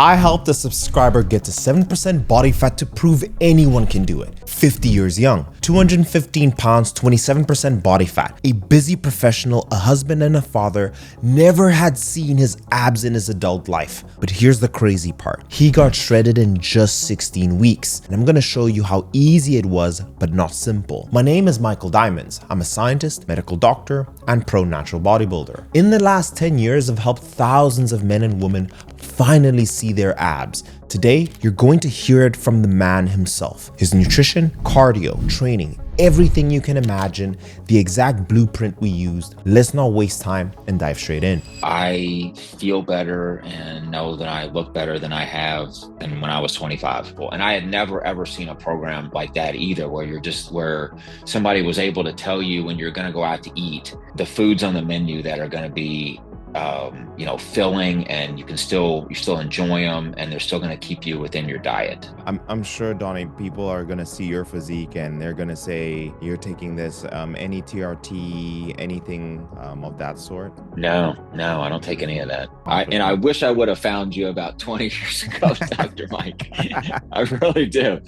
I helped a subscriber get to 7% body fat to prove anyone can do it. 50 years young, 215 pounds, 27% body fat. A busy professional, a husband and a father, never had seen his abs in his adult life. But here's the crazy part. He got shredded in just 16 weeks. And I'm gonna show you how easy it was, but not simple. My name is Michael Diamonds. I'm a scientist, medical doctor, and pro natural bodybuilder. In the last 10 years, I've helped thousands of men and women finally see their abs. Today, you're going to hear it from the man himself. His nutrition, cardio, training, everything you can imagine, the exact blueprint we used. Let's not waste time and dive straight in. I feel better and know that I look better than I have than when I was 25. And I had never ever seen a program like that either, where somebody was able to tell you when you're going to go out to eat, the foods on the menu that are going to be filling, and you still enjoy them, and they're still going to keep you within your diet. I'm sure, Donnie, people are going to see your physique and they're going to say you're taking this, any TRT, anything of that sort. No, I don't take any of that. I wish I would have found you about 20 years ago, Dr. Mike. I really do.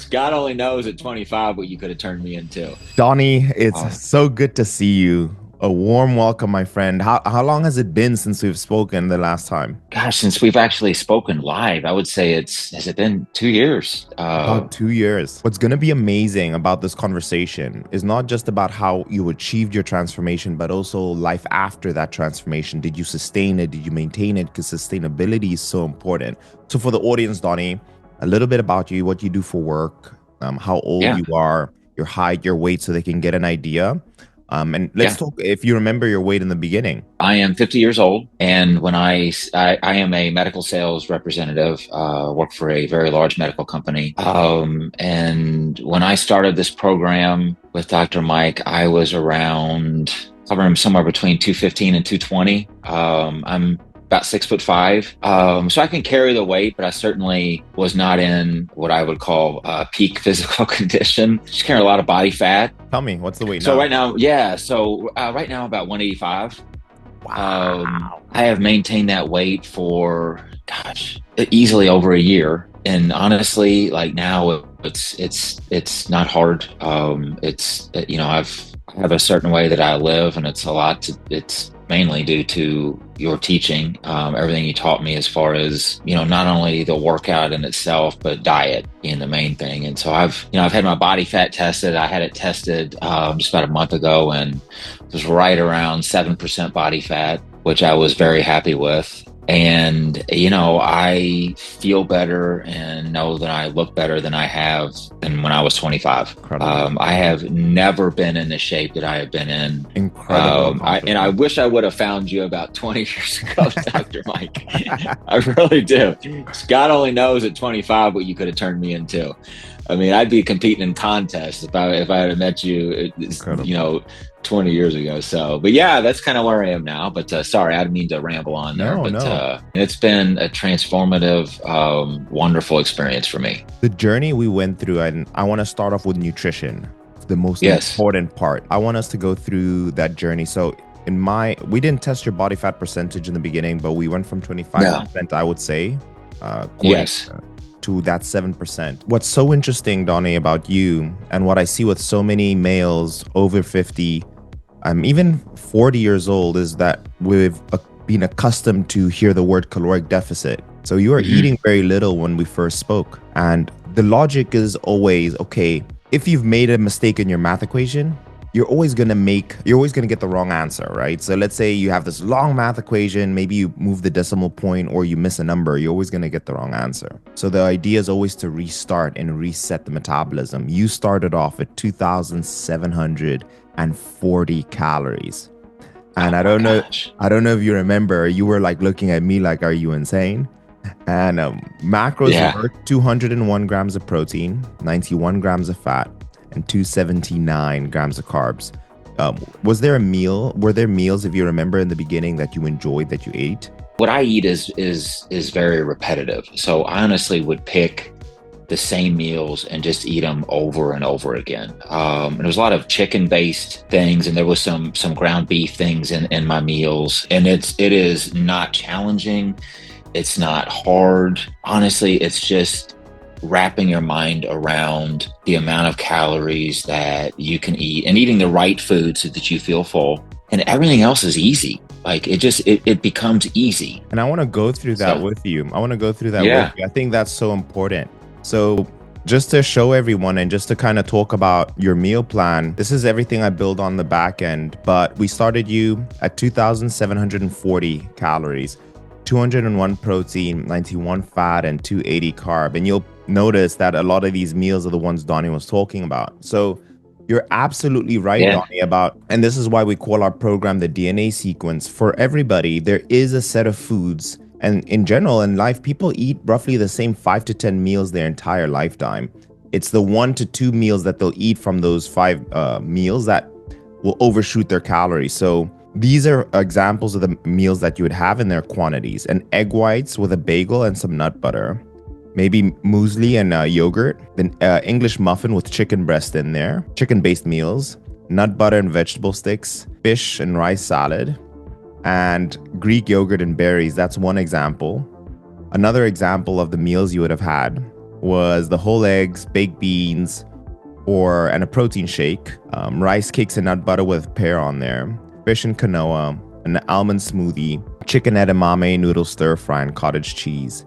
God only knows at 25 what you could have turned me into. Donnie, it's so good to see you. A warm welcome, my friend. How long has it been since we've spoken the last time? Gosh, since we've actually spoken live, I would say has it been 2 years? About 2 years. What's going to be amazing about this conversation is not just about how you achieved your transformation, but also life after that transformation. Did you sustain it? Did you maintain it? Because sustainability is so important. So for the audience, Donnie, a little bit about you, what you do for work, how old you are, your height, your weight, so they can get an idea. And let's talk, if you remember your weight in the beginning. I am 50 years old. And when I am a medical sales representative, work for a very large medical company. And when I started this program with Dr. Mike, I was around somewhere between 215 and 220. I'm about 6'5". So I can carry the weight, but I certainly was not in what I would call peak physical condition. Just carrying a lot of body fat. Tell me, what's the weight now? So right now, about 185. Wow. I have maintained that weight for, easily over a year. And honestly, like now it's not hard. I have a certain way that I live, and it's mainly due to your teaching, everything you taught me as far as, not only the workout in itself, but diet being the main thing. And so I've had my body fat tested. I had it tested just about a month ago, and it was right around 7% body fat, which I was very happy with. And, I feel better and know that I look better than I have than when I was 25. I have never been in the shape that I have been in. Incredible. I wish I would have found you about 20 years ago, Dr. Mike. I really do. God only knows at 25 what you could have turned me into. I mean, I'd be competing in contests if I had met you, 20 years ago. So, but yeah, that's kind of where I am now. But sorry, I didn't mean to ramble on there. No. It's been a transformative, wonderful experience for me. The journey we went through, and I want to start off with nutrition, the most important part. I want us to go through that journey. So we didn't test your body fat percentage in the beginning, but we went from 25%, I would say, to that 7%. What's so interesting, Donnie, about you, and what I see with so many males over 50, even 40 years old, is that we've been accustomed to hear the word caloric deficit. So you are eating very little when we first spoke. And the logic is always, okay, if you've made a mistake in your math equation, you're always going to get the wrong answer, right? So let's say you have this long math equation, maybe you move the decimal point or you miss a number, you're always going to get the wrong answer. So the idea is always to restart and reset the metabolism. You started off at 2,740 calories. And I don't know if you remember, you were like looking at me like, are you insane? And macros were 201 grams of protein, 91 grams of fat, and 279 grams of carbs. Were there meals, if you remember, in the beginning that you enjoyed, that you ate? What I eat is very repetitive. So I honestly would pick the same meals and just eat them over and over again. And there was a lot of chicken-based things, and there was some ground beef things in my meals. And it is not challenging. It's not hard. Honestly, it's just wrapping your mind around the amount of calories that you can eat and eating the right food so that you feel full. And everything else is easy. Like it becomes easy. And I want to go through that So with you. I want to go through that with yeah, you. I think that's so important. So, just to show everyone and just to kind of talk about your meal plan, this is everything I build on the back end. But we started you at 2,740 calories, 201 protein, 91 fat, and 280 carb. And you'll notice that a lot of these meals are the ones Donnie was talking about. So, you're absolutely right, yeah, Donnie, about, and this is why we call our program the DNA sequence. For everybody, there is a set of foods. And in general, in life, people eat roughly the same 5 to 10 meals their entire lifetime. It's the 1 to 2 meals that they'll eat from those five meals that will overshoot their calories. So these are examples of the meals that you would have in their quantities: an egg whites with a bagel and some nut butter, maybe muesli and yogurt, then English muffin with chicken breast in there, chicken-based meals, nut butter and vegetable sticks, fish and rice salad, and Greek yogurt and berries. That's one example. Another example of the meals you would have had was the whole eggs, baked beans, and a protein shake, rice cakes and nut butter with pear on there, fish and quinoa, an almond smoothie, chicken edamame, noodle stir fry, and cottage cheese.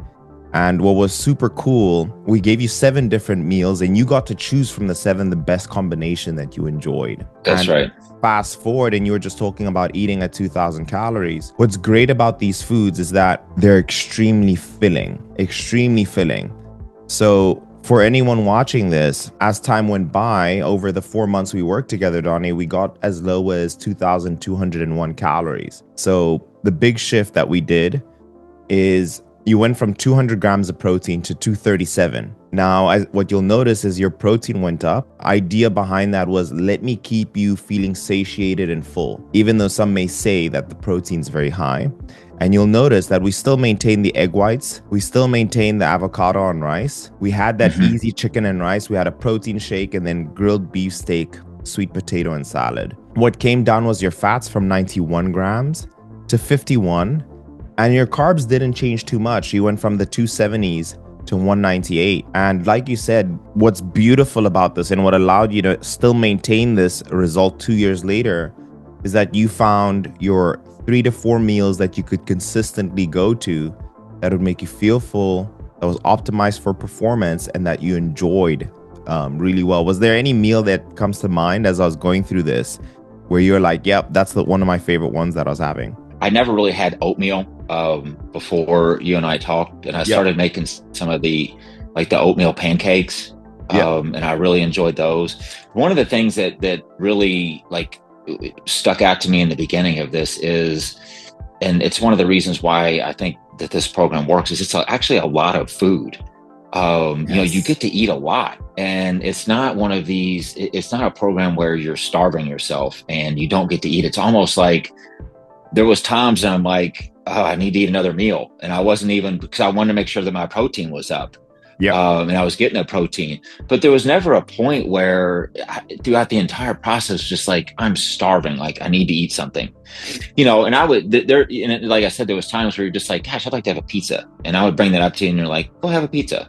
And what was super cool, we gave you 7 different meals and you got to choose from the 7 the best combination that you enjoyed. that's And right. fast forward, and you were just talking about eating at 2,000 calories. What's great about these foods is that they're extremely filling, extremely filling. So for anyone watching this, as time went by, over the 4 months we worked together, Donnie, we got as low as 2,201 calories. So the big shift that we did is you went from 200 grams of protein to 237. Now, what you'll notice is your protein went up. Idea behind that was, let me keep you feeling satiated and full, even though some may say that the protein's very high. And you'll notice that we still maintain the egg whites. We still maintain the avocado on rice. We had that easy chicken and rice. We had a protein shake and then grilled beef steak, sweet potato, and salad. What came down was your fats from 91 grams to 51. And your carbs didn't change too much. You went from the 270s to 198. And like you said, what's beautiful about this and what allowed you to still maintain this result 2 years later is that you found your 3 to 4 meals that you could consistently go to that would make you feel full, that was optimized for performance, and that you enjoyed really well. Was there any meal that comes to mind as I was going through this where you're like, yep, that's one of my favorite ones that I was having? I never really had oatmeal before you and I talked, and I started making some of the oatmeal pancakes, and I really enjoyed those. One of the things that really stuck out to me in the beginning of this is, and it's one of the reasons why I think that this program works, is it's actually a lot of food. You know, you get to eat a lot, and it's not one of these, it's not a program where you're starving yourself and you don't get to eat. It's almost like there was times that I'm like, oh, I need to eat another meal. And I wasn't even, because I wanted to make sure that my protein was up. And I was getting a protein, but there was never a point where throughout the entire process, just like, I'm starving, like I need to eat something, you know. And I would there, and like I said, there was times where you're just like, gosh, I'd like to have a pizza. And I would bring that up to you and you're like, go have a pizza.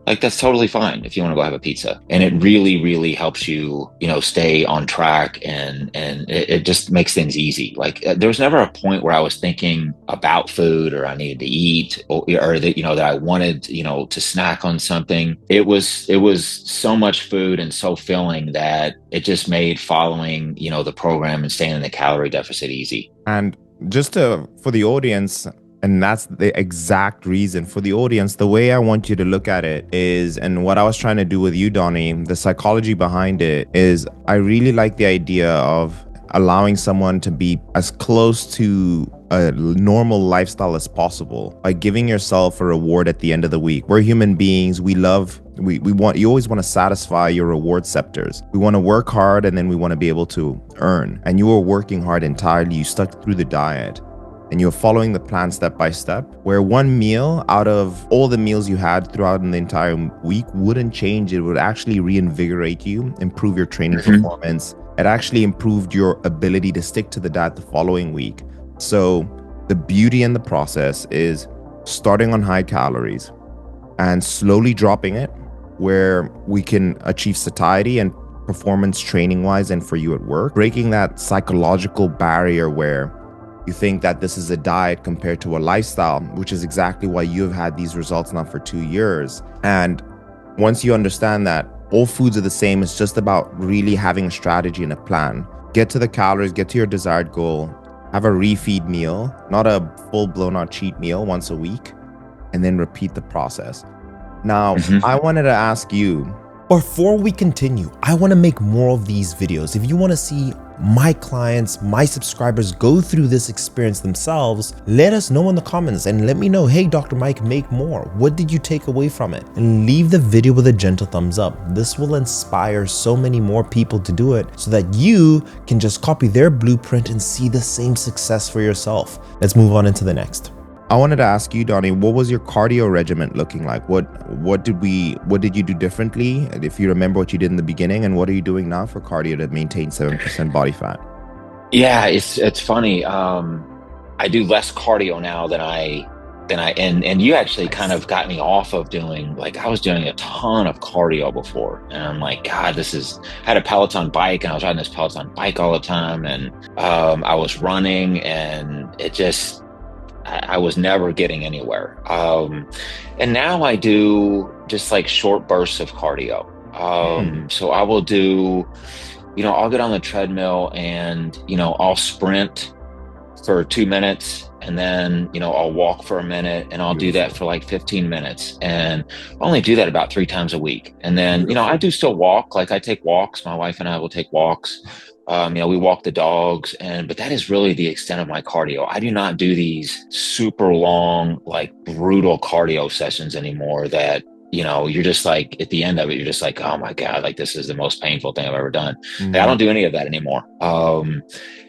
Like, that's totally fine if you want to go have a pizza. And it really, really helps you, you know, stay on track, and it just makes things easy. Like, there was never a point where I was thinking about food, or I needed to eat, or that, you know, that I wanted, you know, to snack on something. It was so much food and so filling that it just made following, you know, the program and staying in the calorie deficit easy. And just for the audience, and that's the exact reason for the audience, the way I want you to look at it is, and what I was trying to do with you, Donnie, the psychology behind it is, I really like the idea of allowing someone to be as close to a normal lifestyle as possible by giving yourself a reward at the end of the week. We're human beings. We want, you always want to satisfy your reward receptors. We want to work hard, and then we want to be able to earn. And you were working hard entirely. You stuck through the diet, and you're following the plan step by step, where one meal out of all the meals you had throughout the entire week wouldn't change. It would actually reinvigorate you, improve your training performance. It actually improved your ability to stick to the diet the following week. So the beauty in the process is starting on high calories and slowly dropping it where we can achieve satiety and performance training wise and for you at work, breaking that psychological barrier where you think that this is a diet compared to a lifestyle, which is exactly why you have had these results now for 2 years. And once you understand that all foods are the same, it's just about really having a strategy and a plan. Get to the calories, get to your desired goal, have a refeed meal, not a full blown out cheat meal once a week, and then repeat the process. Now, I wanted to ask you, before we continue, I want to make more of these videos. If you want to see my clients, my subscribers go through this experience themselves, let us know in the comments and let me know, hey, Dr. Mike, make more. What did you take away from it? And leave the video with a gentle thumbs up. This will inspire so many more people to do it so that you can just copy their blueprint and see the same success for yourself. Let's move on into the next. I wanted to ask you, Donnie, what was your cardio regimen looking like? What did you do differently? If you remember what you did in the beginning, and what are you doing now for cardio to maintain 7% body fat? Yeah, it's funny. I do less cardio now and you actually kind of got me off of doing, like, I was doing a ton of cardio before, and I'm like, God, I had a Peloton bike and I was riding this Peloton bike all the time, and I was running, and I was never getting anywhere. And now I do just like short bursts of cardio. So I will do, I'll get on the treadmill and, I'll sprint for 2 minutes, and then, I'll walk for a minute, and I'll do that for like 15 minutes. And I only do that about 3 times a week. And then, I do still walk. Like, I take walks. My wife and I will take walks. We walk the dogs, but that is really the extent of my cardio. I do not do these super long, like brutal cardio sessions anymore that, you're just like, at the end of it, you're just like, oh my God, like, this is the most painful thing I've ever done. Like, I don't do any of that anymore.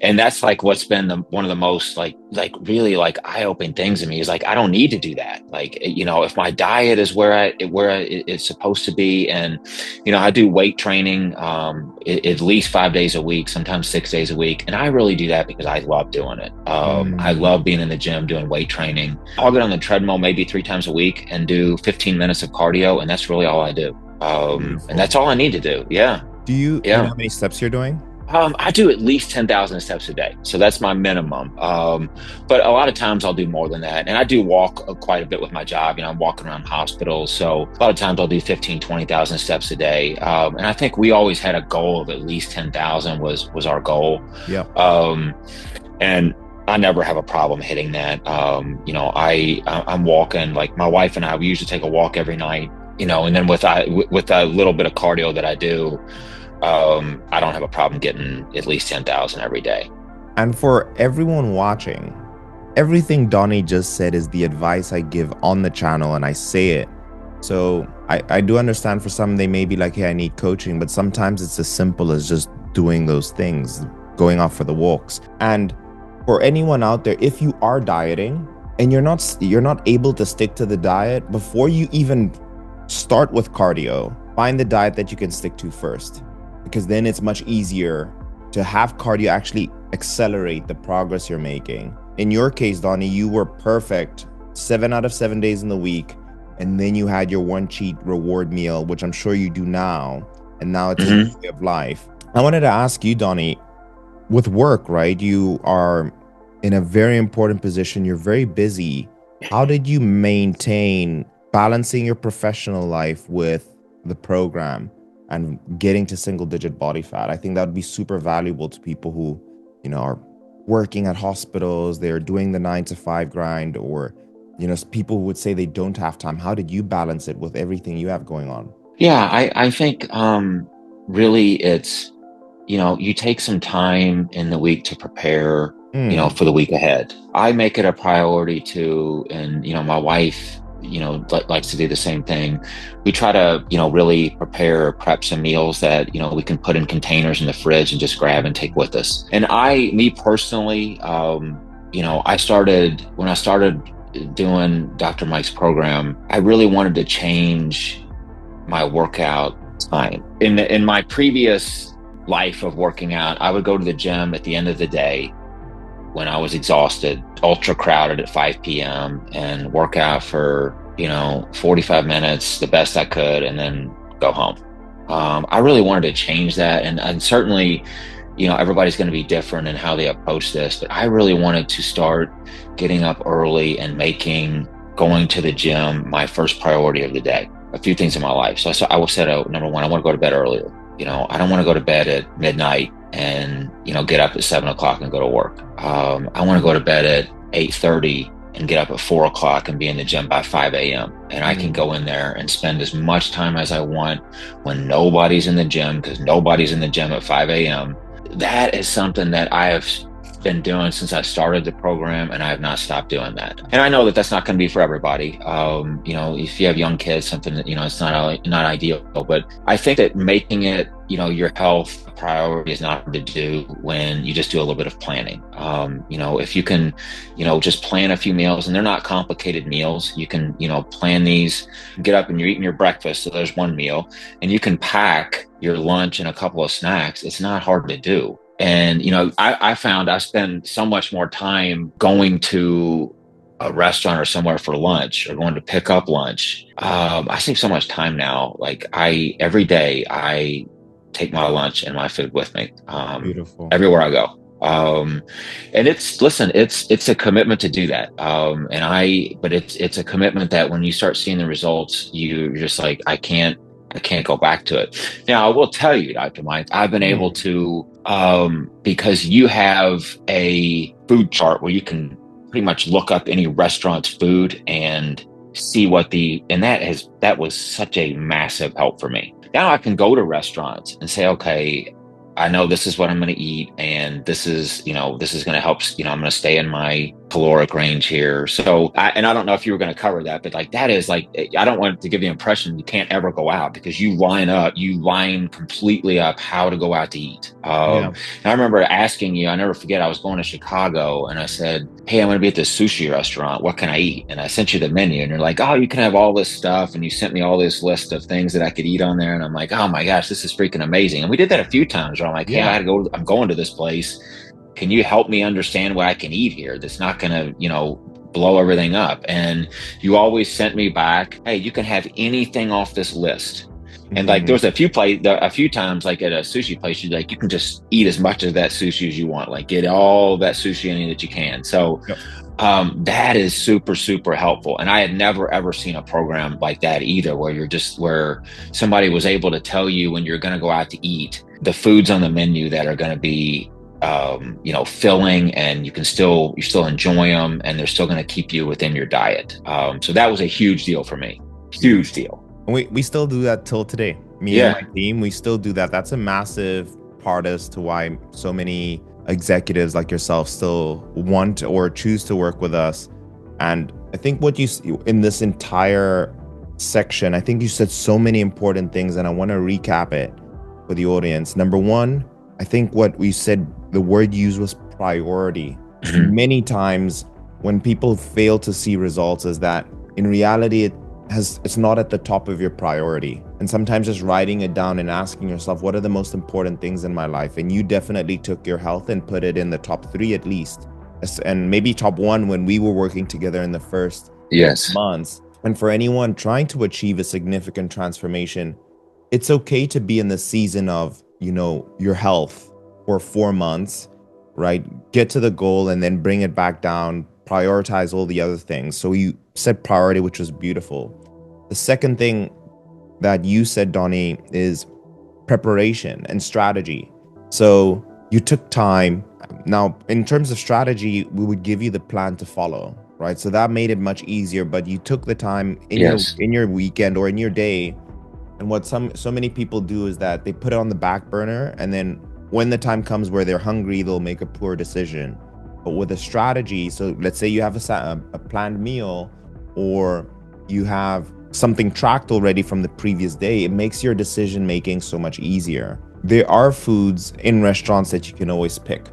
And that's like what's been one of the most like really like eye-opening things to me is like, I don't need to do that. Like, if my diet is where it's supposed to be, and, I do weight training, at least 5 days a week, sometimes 6 days a week. And I really do that because I love doing it. I love being in the gym, doing weight training. I'll get on the treadmill maybe 3 times a week and do 15 minutes of cardio. And that's really all I do. And that's all I need to do. Yeah. Do you know how many steps you're doing? I do at least 10,000 steps a day. So that's my minimum. But a lot of times I'll do more than that. And I do walk quite a bit with my job. I'm walking around hospitals. So a lot of times I'll do 15, 20,000 steps a day. And I think we always had a goal of at least 10,000 was our goal. Yeah. And I never have a problem hitting that. I'm walking, like my wife and I, we usually take a walk every night, and then with a little bit of cardio that I do, I don't have a problem getting at least 10,000 every day. And for everyone watching, everything Donnie just said is the advice I give on the channel, and I say it. So I do understand for some, they may be like, hey, I need coaching, but sometimes it's as simple as just doing those things, going out for the walks. And for anyone out there, if you are dieting and you're not able to stick to the diet, before you even start with cardio, find the diet that you can stick to first, because then it's much easier to have cardio actually accelerate the progress you're making. In your case, Donnie, you were perfect 7 out of 7 days in the week, and then you had your one cheat reward meal, which I'm sure you do now, and now it's a way of life. I wanted to ask you, Donnie, with work, right? You are in a very important position. You're very busy. How did you maintain balancing your professional life with the program and getting to single-digit body fat? I think that would be super valuable to people who, are working at hospitals, they're doing the 9-to-5 grind, or, people who would say they don't have time. How did you balance it with everything you have going on? Yeah, I think really it's, you take some time in the week to prepare, for the week ahead. I make it a priority to, and, my wife, likes to do the same thing. We try to, really prep some meals that, we can put in containers in the fridge and just grab and take with us. And me personally, when I started doing Dr. Mike's program, I really wanted to change my workout time. In my previous life of working out, I would go to the gym at the end of the day, when I was exhausted, ultra crowded at 5 p.m. and work out for, 45 minutes, the best I could, and then go home. I really wanted to change that. And certainly, everybody's going to be different in how they approach this, but I really wanted to start getting up early and making going to the gym my first priority of the day. A few things in my life. So I will set out, number one, I want to go to bed earlier. I don't want to go to bed at midnight and, get up at 7 o'clock and go to work. I want to go to bed at 8:30 and get up at 4 o'clock and be in the gym by 5 a.m. And I can go in there and spend as much time as I want when nobody's in the gym, because nobody's in the gym at 5 a.m. That is something that I have been doing since I started the program, and I have not stopped doing that. And I know that that's not going to be for everybody. If you have young kids, something that, it's not ideal, but I think that making it, your health priority is not hard to do when you just do a little bit of planning. If you can, just plan a few meals, and they're not complicated meals. You can, plan these, get up and you're eating your breakfast. So there's one meal, and you can pack your lunch and a couple of snacks. It's not hard to do. And, I found I spend so much more time going to a restaurant or somewhere for lunch or going to pick up lunch. I save so much time now. Like every day I take my lunch and my food with me, Beautiful. everywhere I go. And it's a commitment to do that. But it's a commitment that when you start seeing the results, you're just like, I can't go back to it. Now, I will tell you, Dr. Mike, I've been able to, because you have a food chart where you can pretty much look up any restaurant's food and see that was such a massive help for me. Now I can go to restaurants and say, okay, I know this is what I'm going to eat, and this is going to help, I'm going to stay in my caloric range here. So, I don't know if you were going to cover that, but that is I don't want to give the impression you can't ever go out, because you line completely up how to go out to eat. And I remember asking you, I never forget, I was going to Chicago and I said, hey, I'm going to be at this sushi restaurant. What can I eat? And I sent you the menu, and you're like, oh, you can have all this stuff. And you sent me all this list of things that I could eat on there. And I'm like, oh my gosh, this is freaking amazing. And we did that a few times where I'm like, hey, I'm going to this place. Can you help me understand what I can eat here that's not going to, blow everything up? And you always sent me back, hey, you can have anything off this list. And there was a few times, like at a sushi place, you can just eat as much of that sushi as you want, get all that sushi in that you can. So that is super, super helpful. And I had never, ever seen a program like that either, where somebody was able to tell you when you're going to go out to eat, the foods on the menu that are going to be filling, and you're still enjoy them, and they're still going to keep you within your diet. So that was a huge deal for me. Huge deal. We still do that till today. Me and my team, we still do that. That's a massive part as to why so many executives like yourself still want or choose to work with us. And I think what you in this entire section, I think you said so many important things, and I want to recap it for the audience. Number one, I think what we said, the word used was priority. Many times when people fail to see results is that in reality, it's not at the top of your priority. And sometimes just writing it down and asking yourself, what are the most important things in my life? And you definitely took your health and put it in the top 3 at least, and maybe top 1 when we were working together in the first months. And for anyone trying to achieve a significant transformation, it's okay to be in the season of, your health for 4 months, right? Get to the goal and then bring it back down, prioritize all the other things. So you said priority, which was beautiful. The second thing that you said, Donnie, is preparation and strategy. So you took time. Now, in terms of strategy, we would give you the plan to follow, right? So that made it much easier, but you took the time in your weekend or in your day. And what so many people do is that they put it on the back burner, and then when the time comes where they're hungry, they'll make a poor decision. But with a strategy, so let's say you have a planned meal, or you have something tracked already from the previous day, it makes your decision making so much easier. There are foods in restaurants that you can always pick.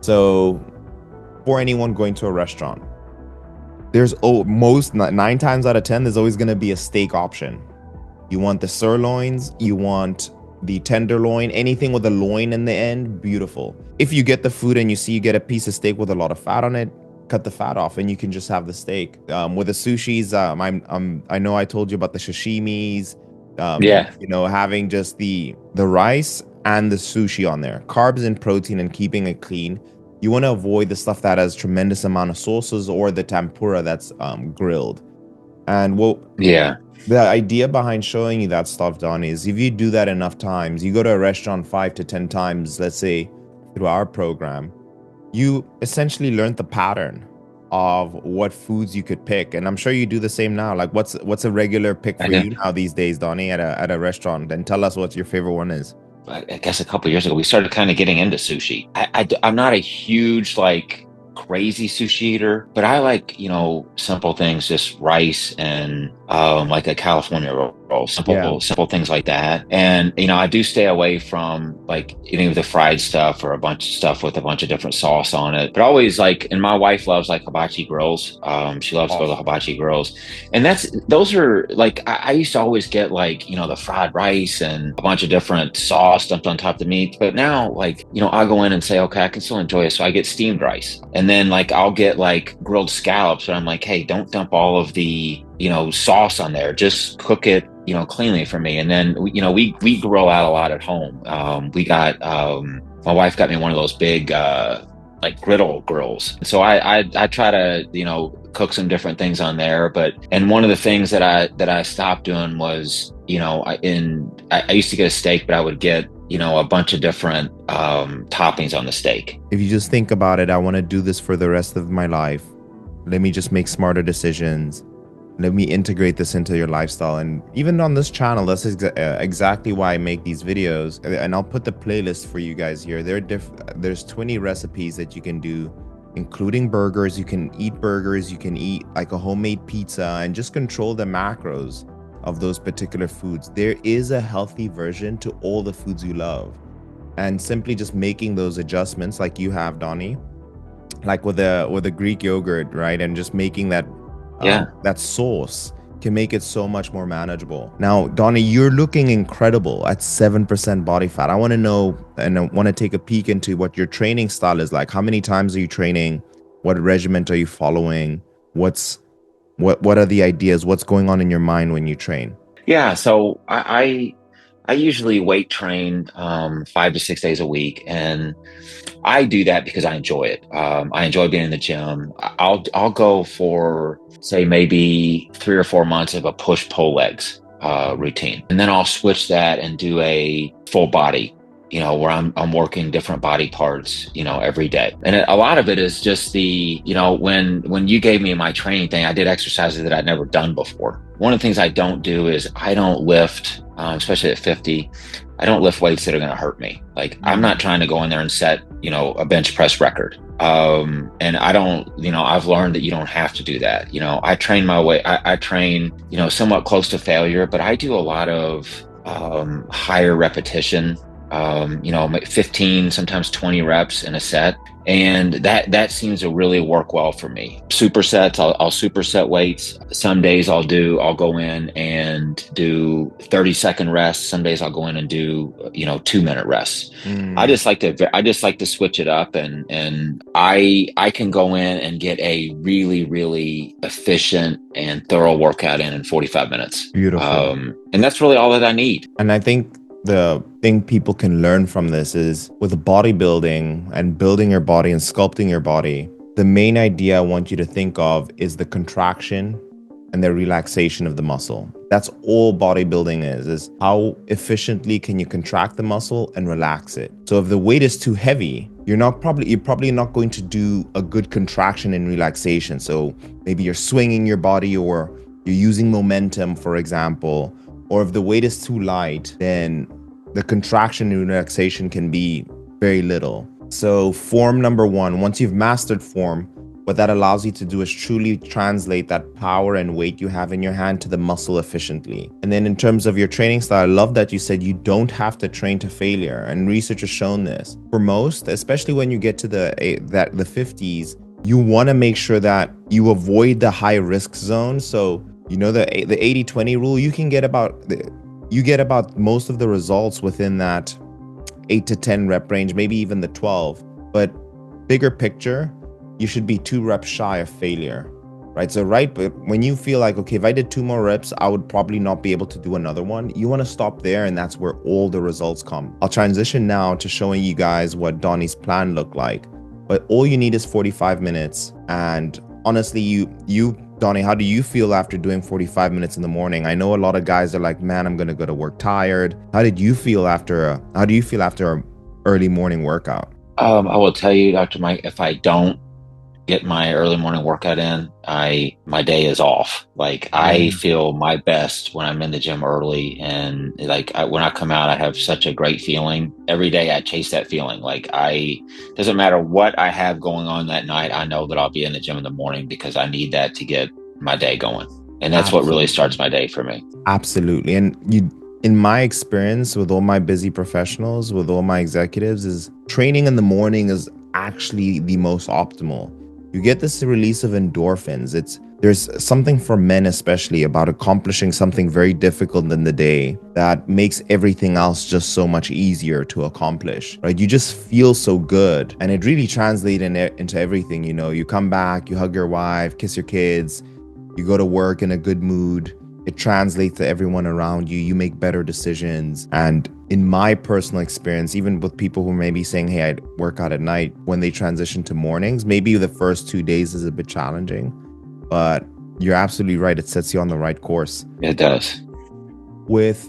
So for anyone going to a restaurant, there's 9 times out of 10, there's always going to be a steak option. You want the sirloins, you want the tenderloin, anything with a loin in the end, beautiful. If you get the food and you see you get a piece of steak with a lot of fat on it, cut the fat off and you can just have the steak. With the sushis, I know I told you about the sashimis. Yeah. Having just the rice and the sushi on there, carbs and protein, and keeping it clean. You want to avoid the stuff that has tremendous amount of sauces or the tempura that's grilled. And Yeah. the idea behind showing you that stuff, Don, is if you do that enough times, you go to a restaurant 5 to 10 times, let's say through our program, you essentially learned the pattern of what foods you could pick. And I'm sure you do the same now. Like what's a regular pick I for know. you now these days, Donnie, at a restaurant? And tell us what your favorite one is. I guess a couple of years ago, we started kind of getting into sushi. I'm not a huge, like, crazy sushi eater, but I like, simple things, just rice and like a California roll, Yeah. simple things like that. And, I do stay away from like any of the fried stuff or a bunch of stuff with a bunch of different sauce on it. But always like, and my wife loves like hibachi grills. She loves to go to hibachi grills. And those are like, I used to always get like, the fried rice and a bunch of different sauce dumped on top of the meat. But now, like, I'll go in and say, okay, I can still enjoy it. So I get steamed rice. And then like, I'll get like grilled scallops, but I'm like, hey, don't dump all of the, sauce on there. Just cook it, cleanly for me. And then, we grill out a lot at home. We got, my wife got me one of those big, like griddle grills. So I try to, cook some different things on there. And one of the things that I stopped doing was, I used to get a steak, but I would get, a bunch of different toppings on the steak. If you just think about it, I want to do this for the rest of my life. Let me just make smarter decisions. Let me integrate this into your lifestyle. And even on this channel, that's exactly why I make these videos. And I'll put the playlist for you guys here. There's 20 recipes that you can do, including burgers. You can eat burgers. You can eat like a homemade pizza and just control the macros of those particular foods. There is a healthy version to all the foods you love. And simply just making those adjustments like you have, Donnie, like with a Greek yogurt, right? And just making that that sauce can make it so much more manageable. Now, Donnie, you're looking incredible at 7% body fat. I want to know, and I want to take a peek into what your training style is like. How many times are you training? What regiment are you following? What are the ideas? What's going on in your mind when you train? Yeah, so I usually weight train 5 to 6 days a week, and I do that because I enjoy it. I enjoy being in the gym. I'll go for, say, maybe 3 or 4 months of a push-pull legs routine, and then I'll switch that and do a full body, where I'm working different body parts, every day. And a lot of it is just the, when you gave me my training thing, I did exercises that I'd never done before. One of the things I don't do is I don't lift, especially at 50, I don't lift weights that are going to hurt me. Like, I'm not trying to go in there and set, a bench press record. And I don't, I've learned that you don't have to do that. I train my way, I train, somewhat close to failure, but I do a lot of higher repetition, 15, sometimes 20 reps in a set. And that seems to really work well for me. Supersets, I'll superset weights. Some days I'll go in and do 30-second rests. Some days I'll go in and do, 2-minute rests. I just like to switch it up, and I can go in and get a really, really efficient and thorough workout in 45 minutes. Beautiful. And that's really all that I need. And I think the thing people can learn from this is with bodybuilding and building your body and sculpting your body, the main idea I want you to think of is the contraction and the relaxation of the muscle. That's all bodybuilding is how efficiently can you contract the muscle and relax it. So if the weight is too heavy, you're probably not going to do a good contraction and relaxation. So maybe you're swinging your body, or you're using momentum, for example. Or if the weight is too light, then the contraction and relaxation can be very little. So form number one, once you've mastered form, what that allows you to do is truly translate that power and weight you have in your hand to the muscle efficiently. And then in terms of your training style, I love that you said you don't have to train to failure. And research has shown this. For most, especially when you get to the 50s, you want to make sure that you avoid the high risk zone. So the 80-20 rule, you can get about you get about most of the results within that 8 to 10 rep range, maybe even the 12. But bigger picture, you should be 2 reps shy of failure, right? So but when you feel like, okay, if I did 2 more reps, I would probably not be able to do another one. You want to stop there, and that's where all the results come. I'll transition now to showing you guys what Donnie's plan looked like. But all you need is 45 minutes. And honestly, Donnie, how do you feel after doing 45 minutes in the morning? I know a lot of guys are like, man, I'm going to go to work tired. How do you feel after an early morning workout? I will tell you, Dr. Mike, if I don't get my early morning workout in, my day is off. Like I Mm, feel my best when I'm in the gym early, and when I come out, I have such a great feeling. Every day I chase that feeling. Doesn't matter what I have going on that night, I know that I'll be in the gym in the morning because I need that to get my day going. And that's what really absolutely. starts my day for me. Absolutely. And in my experience with all my busy professionals, with all my executives, is training in the morning is actually the most optimal. You get this release of endorphins. There's something for men especially about accomplishing something very difficult in the day that makes everything else just so much easier to accomplish, right? You just feel so good, and it really translates into everything. You come back, you hug your wife, kiss your kids, you go to work in a good mood. It translates to everyone around you. You make better decisions. And in my personal experience, even with people who may be saying, hey, I'd work out at night, when they transition to mornings, maybe the first 2 days is a bit challenging, but you're absolutely right. It sets you on the right course. It does. With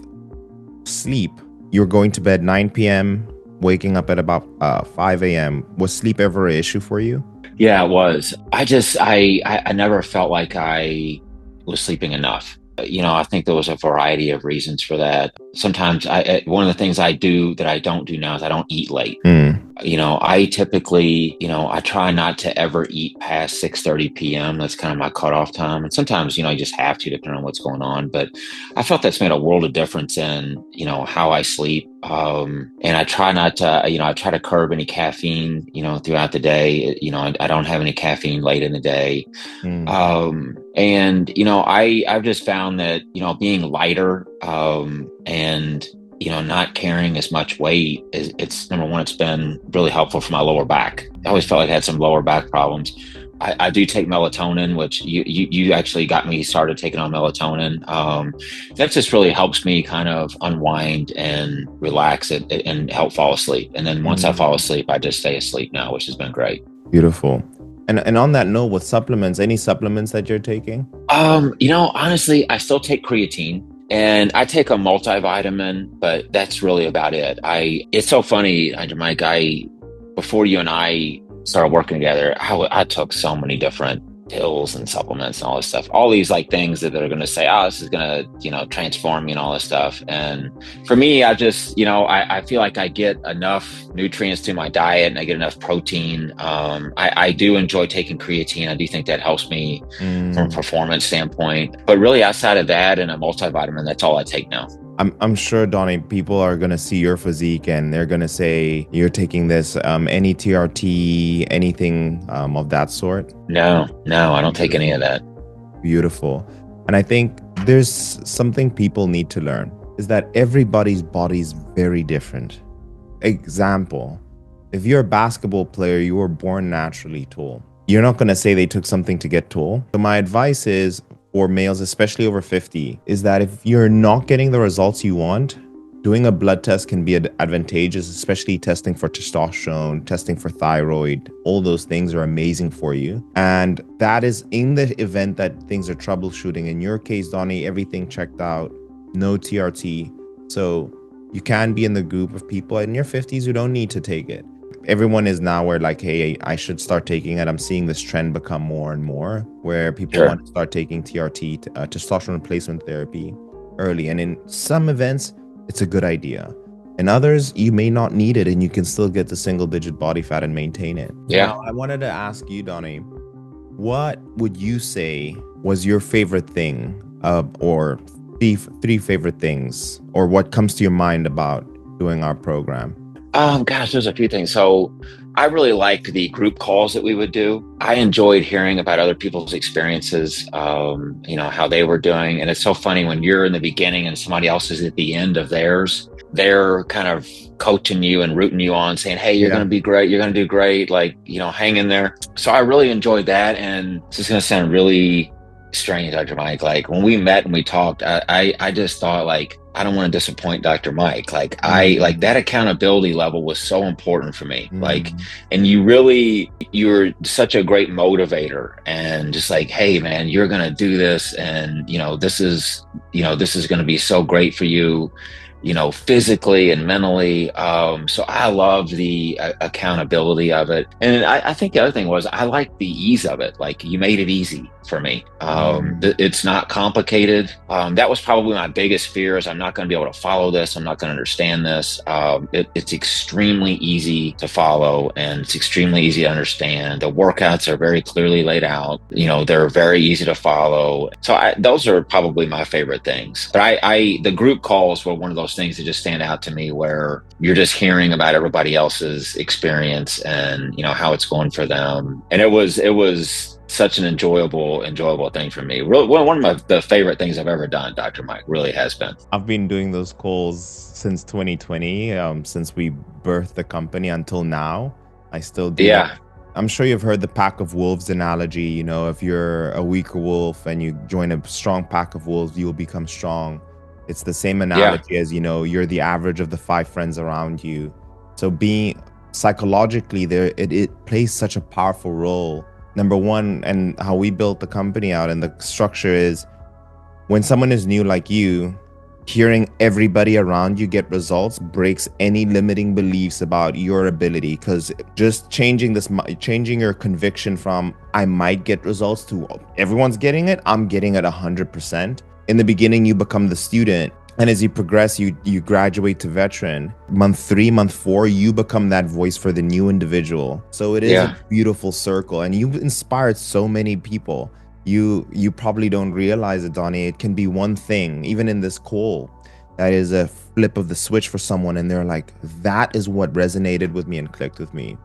sleep, you're going to bed 9 p.m., waking up at about 5 a.m. Was sleep ever an issue for you? Yeah, it was. I never felt like I was sleeping enough. I think there was a variety of reasons for that. Sometimes one of the things I do that I don't do now is I don't eat late. Mm, I typically, I try not to ever eat past 6:30 p.m. That's kind of my cutoff time. And sometimes, you just have to, depending on what's going on. But I felt that's made a world of difference in, how I sleep. And I try not to, I try to curb any caffeine, throughout the day. I don't have any caffeine late in the day. mm. And I've just found that, being lighter, and not carrying as much weight it's number one, it's been really helpful for my lower back. I always felt like I had some lower back problems. I do take melatonin, which you actually got me started taking on melatonin. That just really helps me kind of unwind and relax it and help fall asleep. And then once I fall Mm. asleep, I just stay asleep now, which has been great. Beautiful. And on that note, with supplements, any supplements that you're taking? Honestly, I still take creatine and I take a multivitamin, but that's really about it. It's so funny, Mike, before you and I started working together, I took so many different pills and supplements and all this stuff, all these like things that are going to say, oh, this is going to, transform me and all this stuff. And for me, I just, I feel like I get enough nutrients to my diet and I get enough protein. I do enjoy taking creatine. I do think that helps me from a Mm. performance standpoint. But really, outside of that and a multivitamin, that's all I take now. I'm sure, Donnie, people are gonna see your physique and they're gonna say you're taking this, any TRT, anything of that sort. No, no, I don't take any of Beautiful. that. Beautiful. And I think there's something people need to learn is that everybody's body is very different. Example, if you're a basketball player, you were born naturally tall. You're not going to say they took something to get tall. So my advice is for males, especially over 50, is that if you're not getting the results you want, doing a blood test can be advantageous, especially testing for testosterone, testing for thyroid. All those things are amazing for you. And that is in the event that things are troubleshooting. In your case, Donnie, everything checked out, no TRT. So you can be in the group of people in your 50s who don't need to take it. Everyone is now where like, hey, I should start taking it. I'm seeing this trend become more and more where people Sure. want to start taking TRT, testosterone replacement therapy early. And in some events, it's a good idea. In others, you may not need it and you can still get the single digit body fat and maintain it. Yeah. Now, I wanted to ask you, Donnie, what would you say was your favorite thing, or three favorite things, or what comes to your mind about doing our program? Gosh, there's a few things. So I really liked the group calls that we would do. I enjoyed hearing about other people's experiences, how they were doing. And it's so funny when you're in the beginning and somebody else is at the end of theirs, they're kind of coaching you and rooting you on, saying, hey, you're going Yeah. to be great. You're going to do great. Like, hang in there. So I really enjoyed that. And this is going to sound really strange, Dr. Mike. Like when we met and we talked, I just thought like, I don't want to disappoint Dr. Mike. Like like Mm, that accountability level was so important for me. Like, mm, and you're such a great motivator and just like, hey man, you're going to do this. And this is going to be so great for you, physically and mentally. So I love the accountability of it. And I think the other thing was I like the ease of it. Like you made it easy for me. mm. It's not complicated. That was probably my biggest fear is I'm not going to be able to follow this. I'm not going to understand this. It's extremely easy to follow and it's extremely easy to understand. The workouts are very clearly laid out. They're very easy to follow. So those are probably my favorite things. But the group calls were one of those things that just stand out to me where you're just hearing about everybody else's experience and, how it's going for them. And it was such an enjoyable thing for me. Really, one of the favorite things I've ever done, Dr. Mike, really has been. I've been doing those calls since 2020, since we birthed the company until now. I still do them. Yeah, I'm sure you've heard the pack of wolves analogy. If you're a weaker wolf and you join a strong pack of wolves, you'll become strong. It's the same yeah, analogy as, you're the average of the five friends around you. So being psychologically there, it plays such a powerful role. Number one, and how we built the company out and the structure is when someone is new like you, hearing everybody around you get results breaks any limiting beliefs about your ability, because just changing your conviction from I might get results to everyone's getting it, I'm getting it 100%. In the beginning you become the student, and as you progress, you graduate to veteran. Month 3, month 4, you become that voice for the new individual. So it is a yeah. beautiful circle, and you've inspired so many people. You probably don't realize it, Donnie. It can be one thing, even in this call, that is a flip of the switch for someone, and they're like, that is what resonated with me and clicked with me.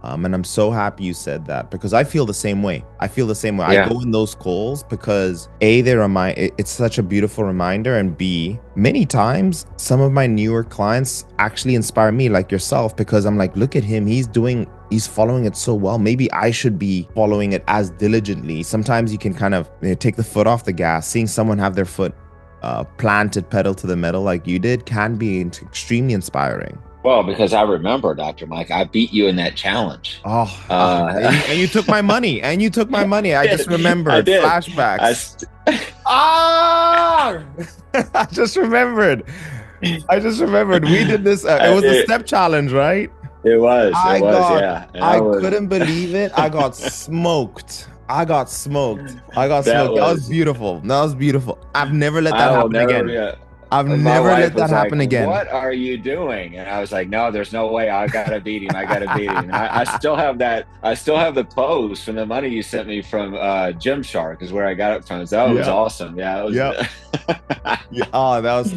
And I'm so happy you said that, because I feel the same way. I feel the same way. I Yeah. go in those calls because A, it's such a beautiful reminder, and B, many times some of my newer clients actually inspire me, like yourself, because I'm like, look at him, he's following it so well. Maybe I should be following it as diligently. Sometimes you can kind of take the foot off the gas. Seeing someone have their foot planted pedal to the metal like you did can be extremely inspiring. Well, because I remember, Dr. Mike, I beat you in that challenge. Oh, Uh, and you took my money. And you took my money. I just I remembered did. I, flashbacks. st- Ah, I just remembered. I just remembered. We did this. It was the it, step challenge, right? it was, yeah. And I couldn't believe it. I got smoked. I got smoked. I got that smoked. That was was, beautiful. That was beautiful. I've never let that I will happen never again. forget. I've My never wife let that was like, happen again. "What are you doing?" And I was like, "No, there's no way. I gotta beat him. I gotta beat him." And I still have that. I still have the clothes from the money you sent me from Gymshark is where I got it from. So that was Yeah. awesome. Yeah, it Yeah. was. Yeah. Oh, that was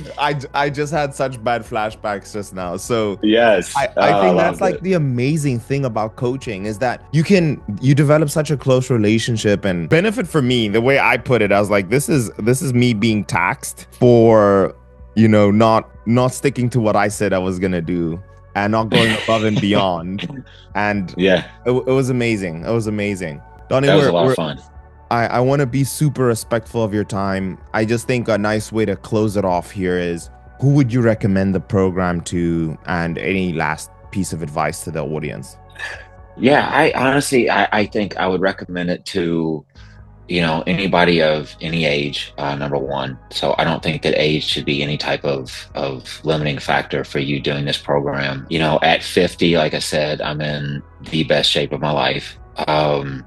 I just had such bad flashbacks just now. So Yes, I I think that's loved like it. the amazing thing about coaching is that you develop such a close relationship, and benefit for me, the way I put it, I was like, this is me being taxed for, not sticking to what I said I was gonna do and not going above and beyond. And Yeah, it was amazing. It was amazing. Donnie, that was a lot of fun. I want to be super respectful of your time. I just think a nice way to close it off here is, who would you recommend the program to, and any last piece of advice to the audience? Yeah, I honestly, I think I would recommend it to anybody of any age, number one. So I don't think that age should be any type of limiting factor for you doing this program. At 50, like I said, I'm in the best shape of my life. And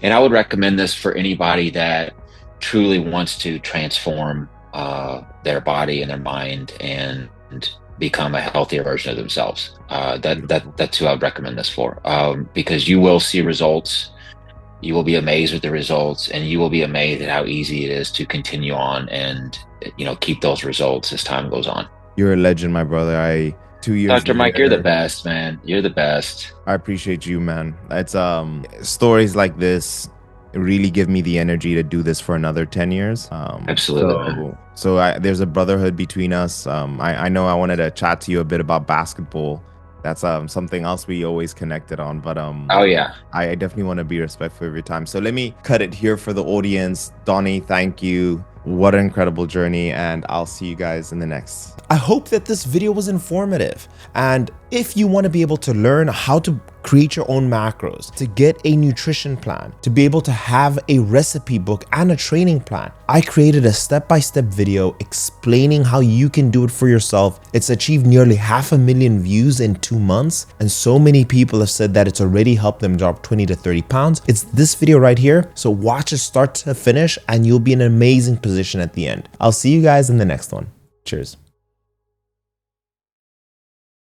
I would recommend this for anybody that truly wants to transform their body and their mind and become a healthier version of themselves. That's who I would recommend this for, because you will see results. You will be amazed with the results, and you will be amazed at how easy it is to continue on and keep those results as time goes on. You're a legend, my brother. 2 years Dr. Mike, you're the later. best, man. You're the best. I appreciate you, man. It's stories like this really give me the energy to do this for another 10 years. Absolutely, man. There's a brotherhood between us. I know I wanted to chat to you a bit about basketball. That's something else we always connected on, but Oh yeah. I definitely want to be respectful of your time. So let me cut it here for the audience. Donnie, thank you. What an incredible journey, and I'll see you guys in the next. I hope that this video was informative. And if you want to be able to learn how to create your own macros, to get a nutrition plan, to be able to have a recipe book and a training plan, I created a step-by-step video explaining how you can do it for yourself. It's achieved nearly 500,000 views in 2 months, and so many people have said that it's already helped them drop 20 to 30 pounds. It's this video right here, so watch it start to finish and you'll be in an amazing position at the end. I'll see you guys in the next one. Cheers.